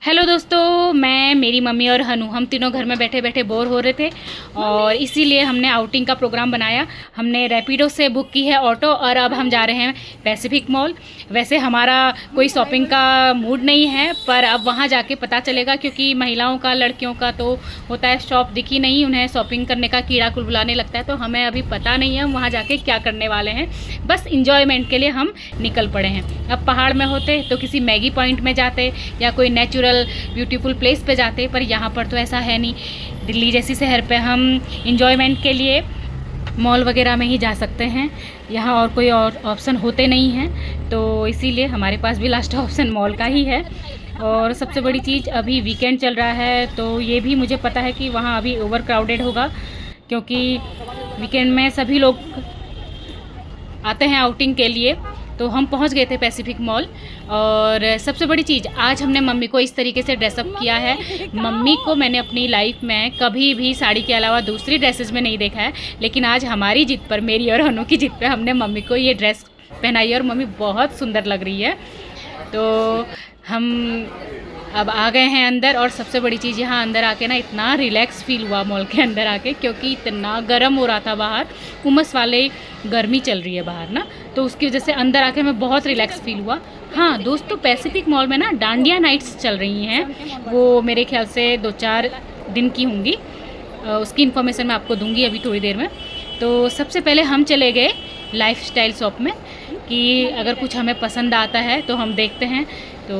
Hello दोस्तों, मैं मेरी मम्मी और हनु हम तीनों घर में बैठे बैठे बोर हो रहे थे और इसीलिए हमने आउटिंग का प्रोग्राम बनाया। हमने रैपिडो से बुक की है ऑटो और अब हम जा रहे हैं पैसिफिक मॉल। वैसे हमारा कोई शॉपिंग का मूड नहीं है, पर अब वहाँ जाके पता चलेगा, क्योंकि महिलाओं का लड़कियों का तो होता है शॉप दिखी नहीं, उन्हें शॉपिंग करने का कीड़ा कुलबुलाने लगता है। तो हमें अभी पता नहीं है हम वहाँ जाके क्या करने वाले हैं, बस इंजॉयमेंट के लिए हम निकल पड़े हैं। अब पहाड़ में होते तो किसी मैगी पॉइंट में जाते या कोई नेचुरल ब्यूटीफुल प्लेस पे जाते, पर यहाँ पर तो ऐसा है नहीं। दिल्ली जैसी शहर पे हम इंजॉयमेंट के लिए मॉल वगैरह में ही जा सकते हैं, यहाँ और कोई और ऑप्शन होते नहीं हैं। तो इसीलिए हमारे पास भी लास्ट ऑप्शन मॉल का ही है। और सबसे बड़ी चीज़, अभी वीकेंड चल रहा है, तो ये भी मुझे पता है कि वहाँ अभी ओवर क्राउडेड होगा, क्योंकि वीकेंड में सभी लोग आते हैं आउटिंग के लिए। तो हम पहुंच गए थे पैसिफिक मॉल। और सबसे बड़ी चीज़, आज हमने मम्मी को इस तरीके से ड्रेसअप किया है। मम्मी को मैंने अपनी लाइफ में कभी भी साड़ी के अलावा दूसरी ड्रेसेस में नहीं देखा है, लेकिन आज हमारी जिद पर, मेरी और हनु की जिद पर, हमने मम्मी को ये ड्रेस पहनाई है और मम्मी बहुत सुंदर लग रही है। तो हम अब आ गए हैं अंदर। और सबसे बड़ी चीज़, यहाँ अंदर आके ना इतना रिलैक्स फील हुआ मॉल के अंदर आके, क्योंकि इतना गर्म हो रहा था बाहर, उमस वाले गर्मी चल रही है बाहर ना, तो उसकी वजह से अंदर आके मैं बहुत रिलैक्स फील हुआ। हाँ दोस्तों, पैसिफिक मॉल में ना डांडिया नाइट्स चल रही हैं, वो मेरे ख्याल से 2-4 दिन की होंगी। उसकी इन्फॉर्मेशन मैं आपको दूंगी अभी थोड़ी देर में। तो सबसे पहले हम चले गए लाइफस्टाइल शॉप में, कि अगर कुछ हमें पसंद आता है तो हम देखते हैं। तो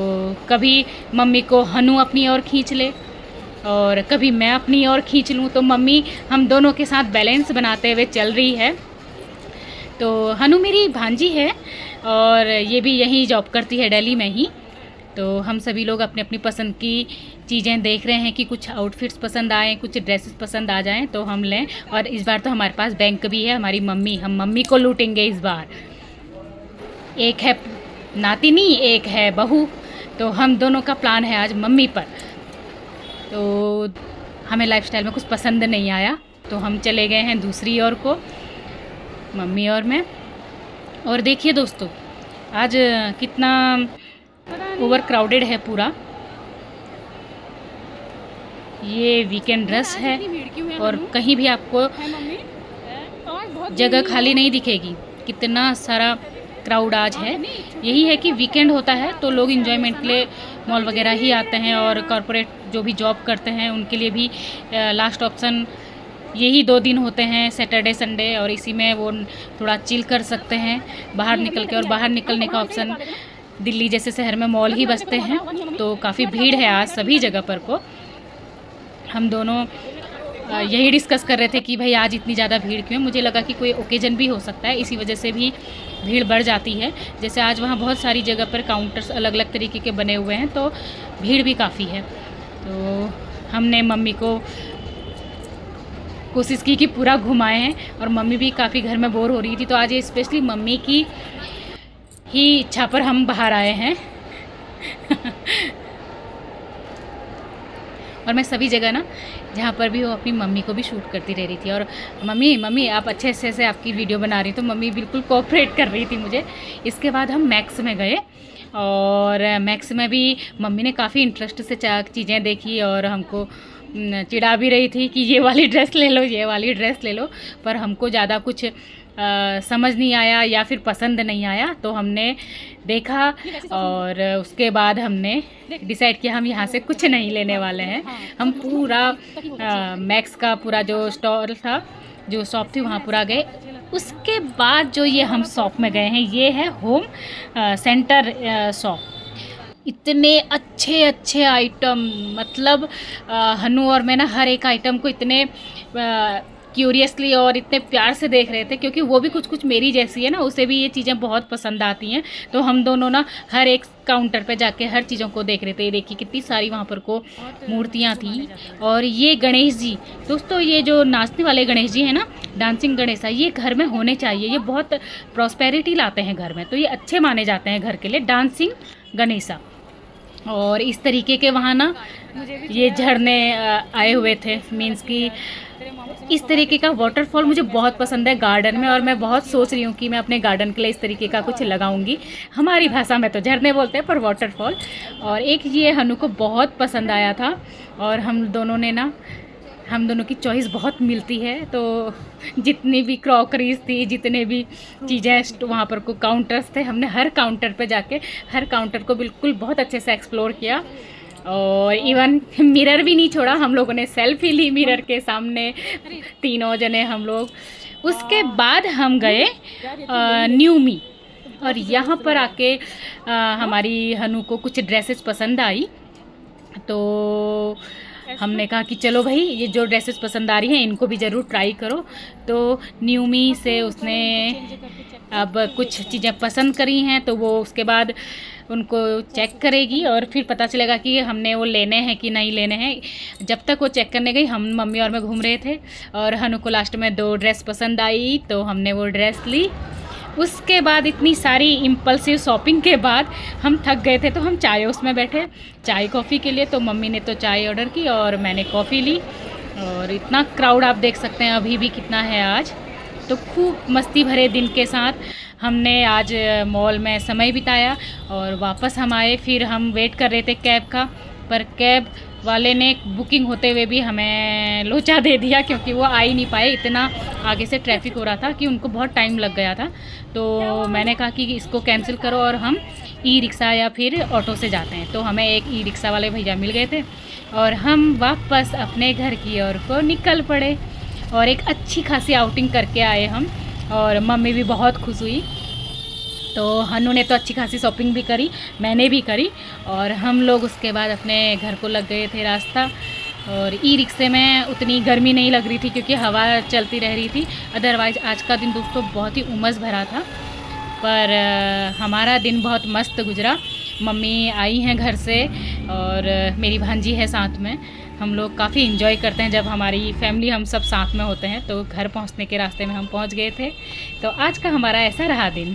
कभी मम्मी को हनु अपनी ओर खींच ले और कभी मैं अपनी ओर खींच लूँ, तो मम्मी हम दोनों के साथ बैलेंस बनाते हुए चल रही है। तो हनु मेरी भांजी है और ये भी यहीं जॉब करती है, दिल्ली में ही। तो हम सभी लोग अपनी अपनी पसंद की चीज़ें देख रहे हैं कि कुछ आउटफिट्स पसंद आएँ, कुछ ड्रेसेस पसंद आ जाएं तो हम लें। और इस बार तो हमारे पास बैंक भी है, हमारी मम्मी, हम मम्मी को लूटेंगे इस बार। एक है नातिनी, एक है बहू, तो हम दोनों का प्लान है आज मम्मी पर। तो हमें लाइफस्टाइल में कुछ पसंद नहीं आया, तो हम चले गए हैं दूसरी ओर को, मम्मी और मैं। और देखिए दोस्तों, आज कितना ओवर क्राउडेड है पूरा। ये वीकेंड रश है और कहीं भी आपको जगह खाली नहीं दिखेगी, कितना सारा क्राउड आज है। यही है कि वीकेंड होता है तो लोग इन्जॉयमेंट के लिए मॉल वगैरह ही आते हैं, और कॉरपोरेट जो भी जॉब करते हैं उनके लिए भी लास्ट ऑप्शन यही 2 दिन होते हैं, सैटरडे संडे, और इसी में वो थोड़ा चिल कर सकते हैं बाहर निकल के। और बाहर निकलने का ऑप्शन दिल्ली जैसे शहर में मॉल ही बसते हैं, तो काफ़ी भीड़ है आज सभी जगह पर को। हम दोनों यही डिस्कस कर रहे थे कि भाई आज इतनी ज़्यादा भीड़ क्यों है। मुझे लगा कि कोई ओकेजन भी हो सकता है, इसी वजह से भी भीड़ बढ़ जाती है। जैसे आज वहाँ बहुत सारी जगह पर काउंटर्स अलग अलग तरीके के बने हुए हैं, तो भीड़ भी काफ़ी है। तो हमने मम्मी को कोशिश की कि पूरा घुमाएं हैं, और मम्मी भी काफ़ी घर में बोर हो रही थी, तो आज ये स्पेशली मम्मी की ही इच्छा पर हम बाहर आए हैं। और मैं सभी जगह ना, जहाँ पर भी हो, अपनी मम्मी को भी शूट करती रह रही थी। और मम्मी मम्मी आप अच्छे से आपकी वीडियो बना रही, तो मम्मी बिल्कुल कोऑपरेट कर रही थी मुझे। इसके बाद हम मैक्स में गए, और मैक्स में भी मम्मी ने काफ़ी इंटरेस्ट से चीज़ें देखी और हमको चिढ़ा भी रही थी कि ये वाली ड्रेस ले लो, ये वाली ड्रेस ले लो। पर हमको ज़्यादा कुछ समझ नहीं आया या फिर पसंद नहीं आया, तो हमने देखा और उसके बाद हमने डिसाइड किया हम यहाँ से कुछ नहीं लेने वाले हैं। हम पूरा मैक्स का पूरा जो स्टॉल था, जो शॉप थी, वहाँ पूरा गए। उसके बाद जो ये हम शॉप में गए हैं, ये है होम सेंटर शॉप। इतने अच्छे अच्छे आइटम, मतलब हनु और मैं ना हर एक आइटम को इतने क्यूरियसली और इतने प्यार से देख रहे थे, क्योंकि वो भी कुछ कुछ मेरी जैसी है ना, उसे भी ये चीज़ें बहुत पसंद आती हैं। तो हम दोनों ना हर एक काउंटर पे जाके हर चीज़ों को देख रहे थे। देखिए कितनी सारी वहाँ पर को मूर्तियाँ थी। और ये गणेश जी दोस्तों, ये जो नाचने वाले गणेश जी हैं ना, डांसिंग गणेशा, ये घर में होने चाहिए। ये बहुत प्रॉस्पेरिटी लाते हैं घर में, तो ये अच्छे माने जाते हैं घर के लिए, डांसिंग गणेशा। और इस तरीके के वहाँ ना ये झरने आए हुए थे, मीन्स कि इस तरीके का वाटरफॉल मुझे बहुत पसंद है गार्डन में, और मैं बहुत सोच रही हूँ कि मैं अपने गार्डन के लिए इस तरीके का कुछ लगाऊंगी। हमारी भाषा में तो झरने बोलते हैं, पर वाटरफॉल। और एक ये हनु को बहुत पसंद आया था, और हम दोनों की चॉइस बहुत मिलती है। तो जितनी भी क्रॉकरीज थी, जितने भी चीज़ें वहाँ पर को काउंटर्स थे, हमने हर काउंटर पे जाके हर काउंटर को बिल्कुल बहुत अच्छे से एक्सप्लोर किया। और इवन मिरर भी नहीं छोड़ा, हम लोगों ने सेल्फी ली मिरर के सामने, तीनों जने हम लोग। उसके बाद हम गए न्यूमी, और यहाँ पर आके हमारी हनु को कुछ ड्रेसेस पसंद आई। तो हमने कहा कि चलो भाई, ये जो ड्रेसेस पसंद आ रही हैं इनको भी ज़रूर ट्राई करो। तो न्यूमी से उसने अब कुछ चीज़ें पसंद करी हैं, तो वो उसके बाद उनको चेक करेगी और फिर पता चलेगा कि हमने वो लेने हैं कि नहीं लेने हैं। जब तक वो चेक करने गई, हम मम्मी और मैं घूम रहे थे, और हनु को लास्ट में 2 ड्रेस पसंद आई, तो हमने वो ड्रेस ली। उसके बाद इतनी सारी इम्पल्सिव शॉपिंग के बाद हम थक गए थे, तो हम चाय उसमें बैठे चाय कॉफ़ी के लिए। तो मम्मी ने तो चाय ऑर्डर की और मैंने कॉफ़ी ली। और इतना क्राउड आप देख सकते हैं अभी भी कितना है आज। तो खूब मस्ती भरे दिन के साथ हमने आज मॉल में समय बिताया, और वापस हम आए। फिर हम वेट कर रहे थे कैब का, पर कैब वाले ने बुकिंग होते हुए भी हमें लोचा दे दिया, क्योंकि वो आ ही नहीं पाए। इतना आगे से ट्रैफिक हो रहा था कि उनको बहुत टाइम लग गया था। तो मैंने कहा कि इसको कैंसिल करो और हम ई रिक्शा या फिर ऑटो से जाते हैं। तो हमें एक ई रिक्शा वाले भैया मिल गए थे, और हम वापस अपने घर की ओर को निकल पड़े, और एक अच्छी खासी आउटिंग करके आए हम। और मम्मी भी बहुत खुश हुई। तो हनु ने तो अच्छी खासी शॉपिंग भी करी, मैंने भी करी, और हम लोग उसके बाद अपने घर को लग गए थे रास्ता। और ई रिक्शे में उतनी गर्मी नहीं लग रही थी, क्योंकि हवा चलती रह रही थी। अदरवाइज़ आज का दिन दोस्तों बहुत ही उमस भरा था, पर हमारा दिन बहुत मस्त गुजरा। मम्मी आई हैं घर से, और मेरी भांजी है साथ में। हम लोग काफ़ी इन्जॉय करते हैं जब हमारी फैमिली हम सब साथ में होते हैं। तो घर पहुंचने के रास्ते में हम पहुंच गए थे। तो आज का हमारा ऐसा रहा दिन।